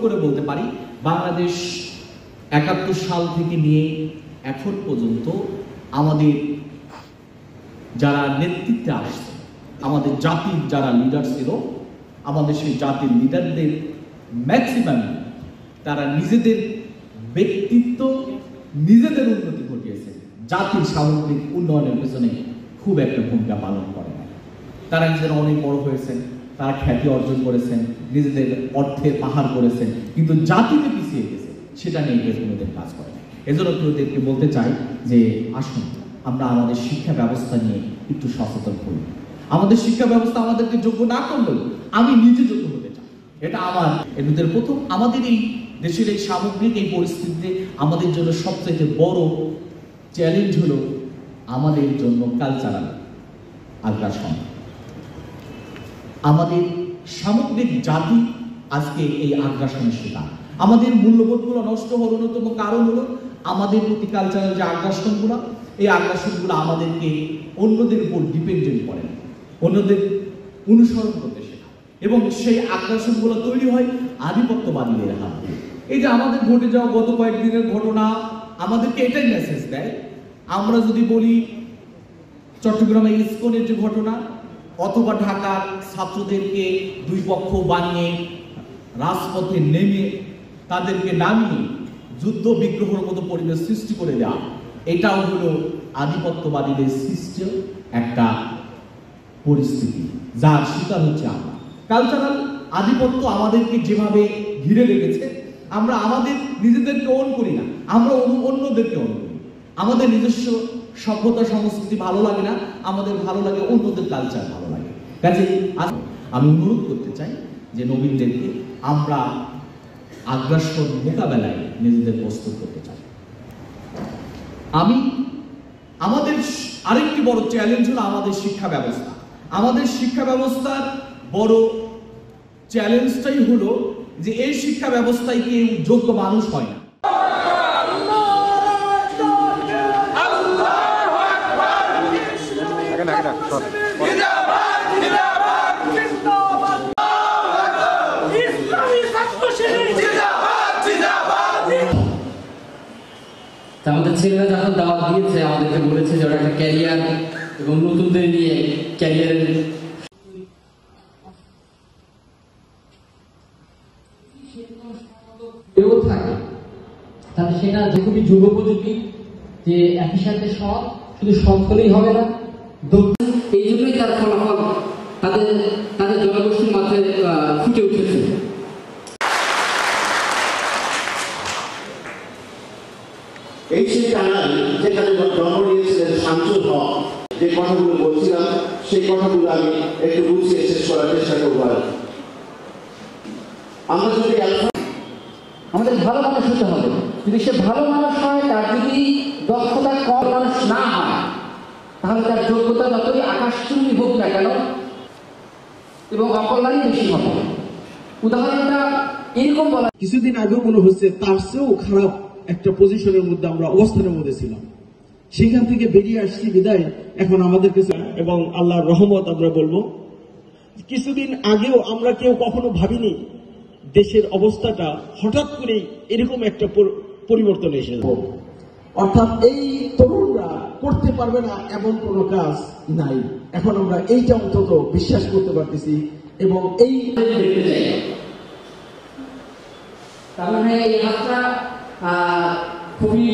করে বলতে পারি বাংলাদেশ ৭১ সাল থেকে নিয়ে এখন পর্যন্ত আমাদের যারা নেতৃত্বে আসছে, আমাদের জাতির যারা লিডার ছিল, আমাদের সেই জাতির লিডারদের ম্যাক্সিমাম তারা নিজেদের ব্যক্তিত্ব, নিজেদের উন্নতি ঘটিয়েছে, জাতির সামগ্রিক উন্নয়নের পেছনে খুব একটা ভূমিকা পালন করে না। তারা নিজেরা অনেক বড় হয়েছেন, তারা খ্যাতি অর্জন করেছেন, নিজেদের অর্থের পাহাড় করেছেন, কিন্তু জাতিতে পিছিয়ে গেছে সেটা নিয়ে কেউ কোনোদিন কাজ করে না। এজন্য কেউদেরকে বলতে চাই যে আসুন আমরা আমাদের শিক্ষা ব্যবস্থা নিয়ে একটু সচেতন হই। আমাদের শিক্ষা ব্যবস্থা আমাদেরকে যোগ্য না করলেও আমি নিজে যোগ্য হতে চাই, এটা আমার এদের প্রথম। আমাদের এই দেশের এই সামগ্রিক এই পরিস্থিতিতে আমাদের জন্য সবচেয়ে বড় চ্যালেঞ্জ হলো আমাদের জন্য কালচারাল আগ্রাসন। আমাদের সামগ্রিক জাতি আজকে এই আগ্রাসনের শিকার। আমাদের মূল্যবোধগুলো নষ্ট হওয়ার অন্যতম কারণ হলো আমাদের প্রতি কালচারাল যে আগ্রাসনগুলো, এই আগ্রাসনগুলো আমাদেরকে অন্যদের উপর ডিপেন্ডেন্ট করে, অন্যদের অনুসরণ করতে শেখায়, এবং সেই আগ্রাসনগুলো তৈরি হয় আধিপত্যবাদীদের হাত দিয়ে। এই যে আমাদের ঘটে যাওয়া গত কয়েকদিনের ঘটনা আমাদেরকে এটাই মেসেজ দেয়। আমরা যদি বলি চট্টগ্রামে ইসকনের যে ঘটনা, অথবা ঢাকার ছাত্রদেরকে দুই পক্ষ বানিয়ে রাজপথে নেমে তাদেরকে নামিয়ে যুদ্ধ বিগ্রহের মতো পরিবেশ সৃষ্টি করে দেওয়া, এটাও হলো আধিপত্যবাদীদের সৃষ্ট একটা পরিস্থিতি যার শিকার হচ্ছে আমরা। কালচারাল আধিপত্য আমাদেরকে যেভাবে ঘিরে রেখেছে, আমরা আমাদের নিজেদেরকে ওন করি না, আমরা অন্যদেরকে ওন করি। আমাদের নিজস্ব সভ্যতা সংস্কৃতি ভালো লাগে না, আমাদের ভালো লাগে অন্যদের কালচার ভালো লাগে। কাজে আমি অনুরোধ করতে চাই যে নবীনদেরকে আমরা আগ্রাসন মোকাবেলায় নিজেদের প্রস্তুত করতে চাই। আমাদের আরেকটি বড় চ্যালেঞ্জ হলো আমাদের শিক্ষা ব্যবস্থা। আমাদের শিক্ষা ব্যবস্থার বড় চ্যালেঞ্জটাই হলো যে এই শিক্ষা ব্যবস্থায় কেউ যোগ্য মানুষ হয় না। আমাদের ছেলেরা যখন দাওয়াত দিয়েছে আমাদেরকে বলেছে যে ওরা একটা ক্যারিয়ার এবং নতুনদের নিয়ে ক্যারিয়ারের থাকে, তাহলে সেটা যে খুবই যুগোপযোগী, যে একই সাথে সৎ, শুধু সৎ হলেই হবে না, এই জন্যই তার ফলাফল তাদের জনগোষ্ঠীর মাথায় ফুটে উঠেছে। এই সেই টানাল যেখানে জন্ম নিয়েছিলেন শামসুল হক, যে কথাগুলো বলছিলাম সেই কথাগুলো আমি একটু বুঝিয়ে শেষ করার চেষ্টা করব। আমরা যদি আমাদের ভালো মানুষ হতে হবে, যদি সে ভালো মানুষ হয়, তার যদি দক্ষতা কম মানুষ না হয়, তাহলে তার যোগ্যতা যতই আকাশচুম্বী হোক না কেন এবং অকল্যাণই বেশি হবে। উদাহরণটা এরকম বলা, কিছুদিন আগেও মনে হচ্ছে তার চেয়েও খারাপ একটা পজিশনের মধ্যে আমরা অবস্থানের মধ্যে ছিলাম, সেখান থেকে বেরিয়ে আসছি বিদায় এখন আমাদের কাছে এবং আল্লাহর রহমত আমরা বলবো। কিছুদিন আগেও আমরা কেউ কখনো ভাবিনি দেশের অবস্থাটা হঠাৎ করে এরকম একটা পরিবর্তন এসে যাবে। অর্থাৎ এই তরুণরা করতে পারবে না এমন কোনো কাজ নাই, এখন আমরা এইটা অন্তত বিশ্বাস করতে পারতেছি এবং এই তার মানে এই হাতটা খুবই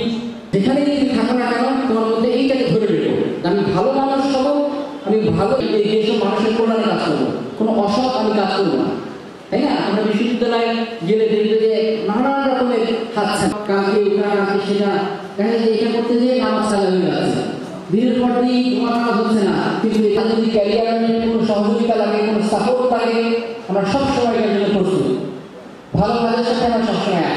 যেখানে থাকা না কেন তোমার মধ্যে এইটাকে ধরে রেখো, আমি ভালো মানুষ হবো, আমি ভালো এইসব মানুষের কল্যাণে কাজ করবো, কোনো অসৎ আমি কাজ করবো না, তাই না? আমরা বিশ্ববিদ্যালয়ে গেলে দেখবে যে নানান রকমের হাতছা কাজে সেটা দেখা যায় এটা করতে যেয়ে নামাজ চালা হয়ে যাচ্ছে, দিনের পর দিন তোমার কাজ হচ্ছে না, কিন্তু এটা যদি ক্যারিয়ারের কোনো সহযোগিতা লাগে, কোনো সাপোর্ট লাগে, আমরা সবসময় এটার জন্য প্রস্তুত। ভালো কাজের সাথে আমরা সবসময়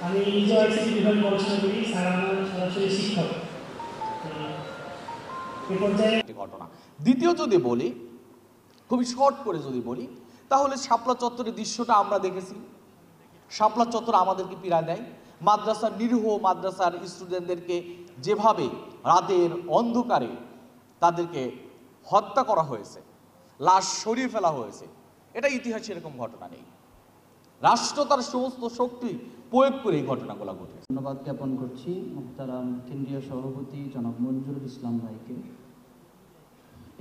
আমি নিজেও আইসিটি বিভাগে পড়াশোনা করি, স্যার আমার সরাসরি শিক্ষক। ঘটনা দ্বিতীয় যদি বলি, খুবই শর্ট করে যদি বলি, তাহলে শাপলা চত্বরের দৃশ্যটা আমরা দেখেছি। শাপলা চত্বর আমাদেরকে পীড়া দেয়। মাদ্রাসার নিরীহ মাদ্রাসার স্টুডেন্টদেরকে যেভাবে রাতের অন্ধকারে তাদেরকে হত্যা করা হয়েছে, লাশ সরিয়ে ফেলা হয়েছে। এটা ইতিহাসে এরকম ঘটনা নেই। রাষ্ট্র তার সমস্ত শক্তি প্রয়োগ করে এই ঘটনাগুলো ঘটেছে। ধন্যবাদ জ্ঞাপন করছি মুহতারাম কেন্দ্রীয় সভাপতি জনাব মঞ্জুরুল ইসলাম ভাইকে।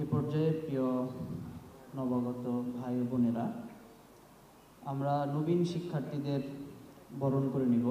এ পর্যায়ে প্রিয় নবাগত ভাই ও বোনেরা, আমরা নবীন শিক্ষার্থীদের বরণ করে নিব।